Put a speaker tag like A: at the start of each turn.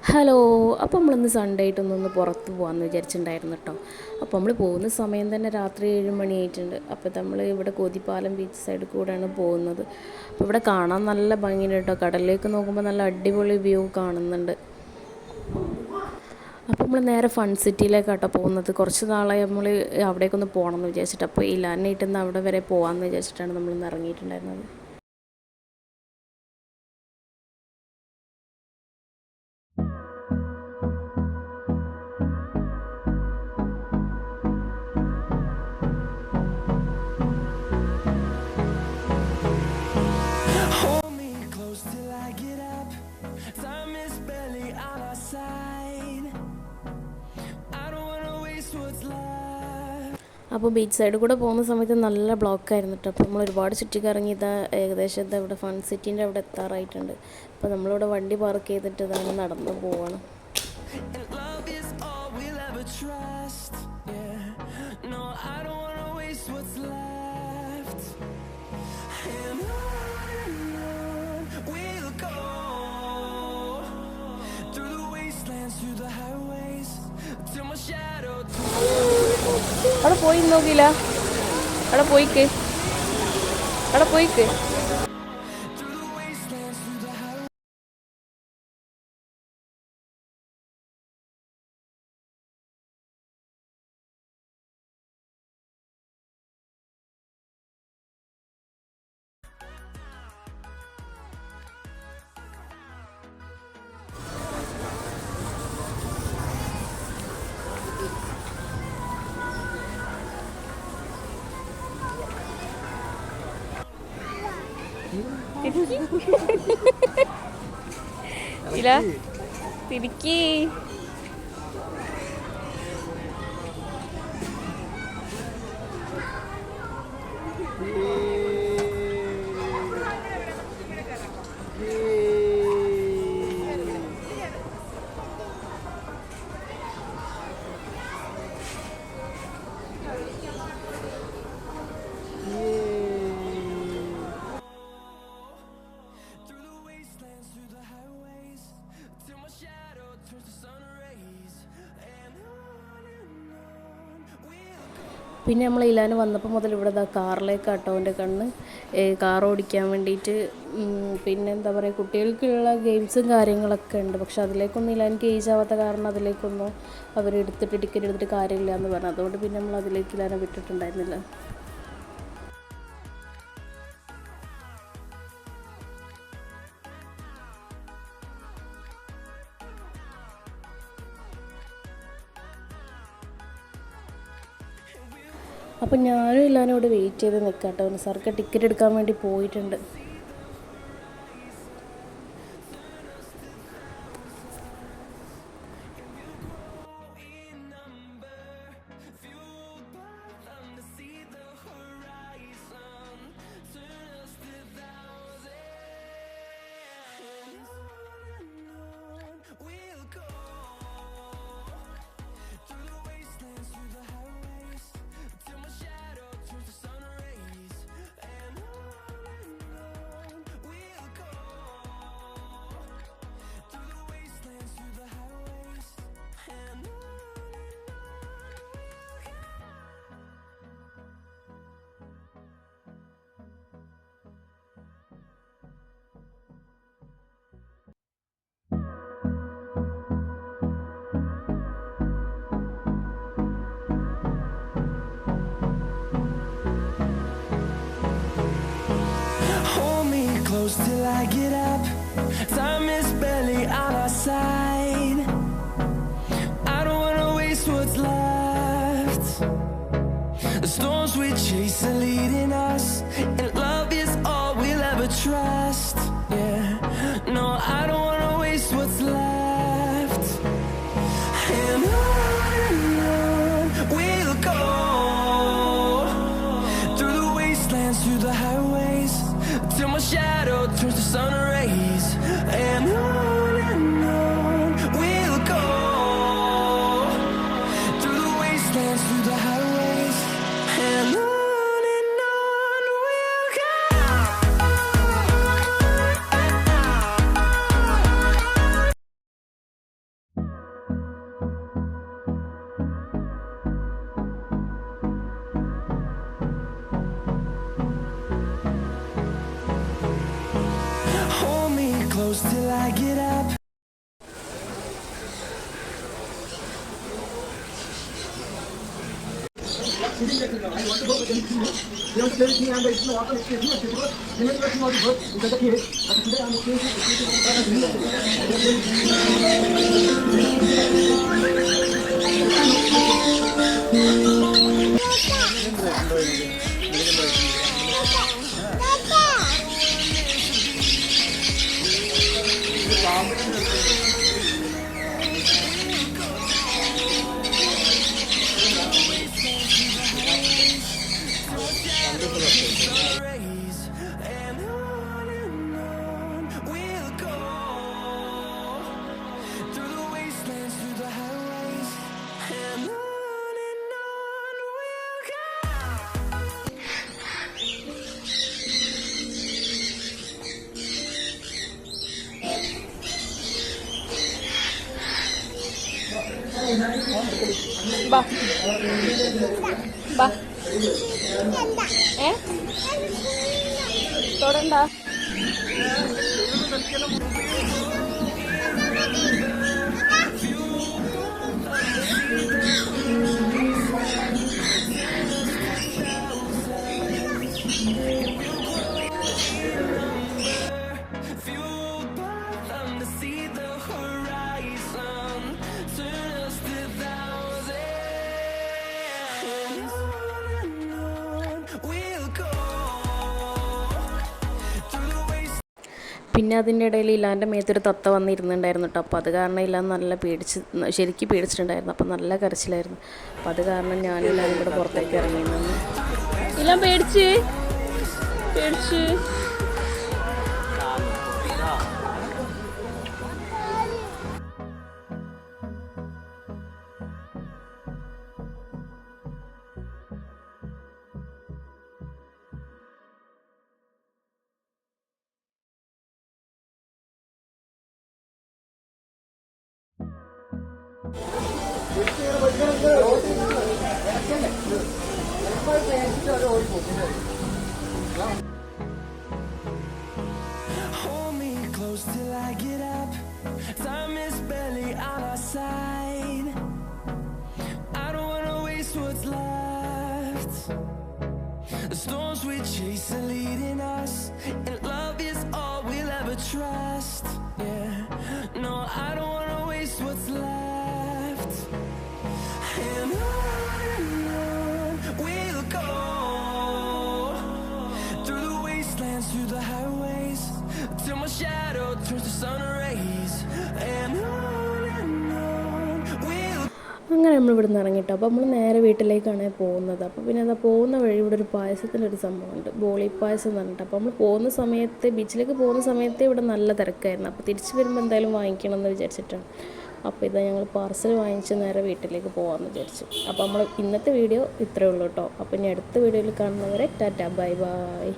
A: Hello. അപ്പോൾ നമ്മളിന്ന് Sunday ആയിട്ടൊന്നൊന്ന് പുറത്ത് പോകാമെന്ന് വിചാരിച്ചിട്ടുണ്ടായിരുന്നു കേട്ടോ. അപ്പോൾ നമ്മൾ പോകുന്ന സമയം തന്നെ രാത്രി 7 മണി ആയിട്ടുണ്ട്. അപ്പോൾ നമ്മൾ ഇവിടെ കോതിപ്പാലം ബീച്ച് സൈഡിൽ കൂടെയാണ് പോകുന്നത്. അപ്പോൾ ഇവിടെ കാണാൻ നല്ല ഭംഗിയുണ്ട് കേട്ടോ. കടലിലേക്ക് നോക്കുമ്പോൾ നല്ല അടിപൊളി വ്യൂ കാണുന്നുണ്ട്. അപ്പോൾ നമ്മൾ നേരെ ഫൺ സിറ്റിയിലേക്കാട്ടോ പോകുന്നത്. കുറച്ച് നാളായി നമ്മൾ അവിടേക്കൊന്ന് പോകണമെന്ന് വിചാരിച്ചിട്ട്. അപ്പോൾ ഇല്ലാനായിട്ടൊന്ന് അവിടെ വരെ പോകാമെന്ന് വിചാരിച്ചിട്ടാണ് നമ്മളിന്ന് ഇറങ്ങിയിട്ടുണ്ടായിരുന്നത്.
B: Hold me close till I get up. Time is barely on our side. I don't wanna waste what's left.
A: അപ്പോൾ ബീച്ച് സൈഡിൽ കൂടെ പോകുന്ന സമയത്ത് നല്ല ബ്ലോക്കായിരുന്നു കേട്ടോ. അപ്പോൾ നമ്മൾ ഒരുപാട് ചുറ്റിക്കറങ്ങി ഏകദേശം ഇവിടെ ഫൺ സിറ്റീൻ്റെ അവിടെ എത്താറായിട്ടുണ്ട്. അപ്പോൾ നമ്മളിവിടെ വണ്ടി പാർക്ക് ചെയ്തിട്ട് ഇതാണ് നടന്നു പോവാണ്.
B: And love is all we'll ever trust. Yeah. No, I don't wanna waste what's left. And on we'll go. Through the wastelands, through the highways, till my shadow
A: അവിടെ പോയി നോക്കില്ല, അവിടെ പോയിക്ക്.
B: through the wastelands, through the highways.
A: ഇല്ല തിരിക്കി.
B: Through the wastelands, through the highways, till my shadow turns to sun rays. And on we'll go.
A: പിന്നെ നമ്മൾ ഇലാന് വന്നപ്പോൾ മുതൽ ഇവിടെ കാറിലേക്കാട്ടോ എൻ്റെ കണ്ണ്. കാർ ഓടിക്കാൻ വേണ്ടിയിട്ട് പിന്നെ എന്താ പറയുക, കുട്ടികൾക്കുള്ള ഗെയിംസും കാര്യങ്ങളൊക്കെ ഉണ്ട്. പക്ഷെ അതിലേക്കൊന്നും ഇലാനിക്ക് ഏജ് ആവാത്ത കാരണം അതിലേക്കൊന്നും ടിക്കറ്റ് എടുത്തിട്ട് കാര്യമില്ല എന്ന് പറഞ്ഞു. അതുകൊണ്ട് പിന്നെ നമ്മൾ അതിലേക്ക് ഇലാനെ വിട്ടിട്ടുണ്ടായിരുന്നില്ല. അപ്പം ഞാനും ഇല്ലാനോട് വെയിറ്റ് ചെയ്ത് നിൽക്കാം കേട്ടോ. സാർക്ക് ടിക്കറ്റ് എടുക്കാൻ വേണ്ടി പോയിട്ടുണ്ട്.
B: In number, fueled by them to see the horizon, turn us to thousands. And on we'll go. Through the wastelands, through the highways, till my shadow turns to sun rays. And on we'll go. Through the wastelands, through the highways, and on. Hold me close till I get up. Time is barely on our side. I don't wanna waste what's left. The storms we chase are leading us, and love is all we'll ever trust. Yeah, no, I don't wanna waste what's left. And on we'll go. Through the wastelands, through the highways, till my shadow turns to sun rays. And on close till I get up. And on we'll go, through the wastelands, through the highways, and on we'll go.
A: ബാ ബാ തൊടണ്ട.
B: Fueled by them to see the horizon, turn us to thousands. And on we'll go, through the waste.
A: പിന്നെ അതിൻ്റെ ഇടയിൽ ഇലാൻ്റെ മേത്തൊരു തത്ത വന്നിരുന്നുണ്ടായിരുന്നു കേട്ടോ. അപ്പോൾ അത് കാരണം ഇലാൻ നല്ല ശരിക്കും പേടിച്ചിട്ടുണ്ടായിരുന്നു. അപ്പോൾ നല്ല കരച്ചിലായിരുന്നു. അപ്പോൾ അത് കാരണം ഞാനും ഇലാനും കൂടെ പുറത്തേക്ക് ഇറങ്ങി നിന്ന്. ഇലാൻ പേടിച്ച്.
B: Hold me close till I get up. Time is barely on our side. I don't wanna waste what's left. The storms we chase are leading us, and love is all we'll ever trust. Yeah, no, I don't wanna waste what's left. And on we'll go, through the wastelands, through the highways, till my shadow turns to sun rays. And on we'll.
A: അങ്ങനെ നമ്മൾ ഇവിടെ നിന്ന് ഇറങ്ങിട്ടോ. അപ്പോൾ നമ്മൾ നേരെ വീട്ടിലേക്കാണ് പോകുന്നത്. അപ്പോൾ പിന്നെ അതാ പോകുന്ന വഴി ഇവിടെ ഒരു പായസത്തിനൊരു സംഭവമുണ്ട്, ബോളി പായസം എന്ന് പറഞ്ഞിട്ട്. അപ്പോൾ നമ്മൾ പോകുന്ന സമയത്ത്, ബീച്ചിലേക്ക് പോകുന്ന സമയത്ത് ഇവിടെ നല്ല തിരക്കായിരുന്നു. അപ്പോൾ തിരിച്ച് വരുമ്പോൾ എന്തായാലും വാങ്ങിക്കണം എന്ന് വിചാരിച്ചിട്ടാണ്. അപ്പോൾ ഇതാ ഞങ്ങൾ പാർസൽ വാങ്ങിച്ച് നേരെ വീട്ടിലേക്ക് പോകാമെന്ന് വിചാരിച്ചു. അപ്പോൾ നമ്മൾ ഇന്നത്തെ വീഡിയോ ഇത്രയേ ഉള്ളൂ കേട്ടോ. അപ്പോൾ ഇനി അടുത്ത വീഡിയോയിൽ കാണുന്നവരെ ടാറ്റ ബൈ ബൈ.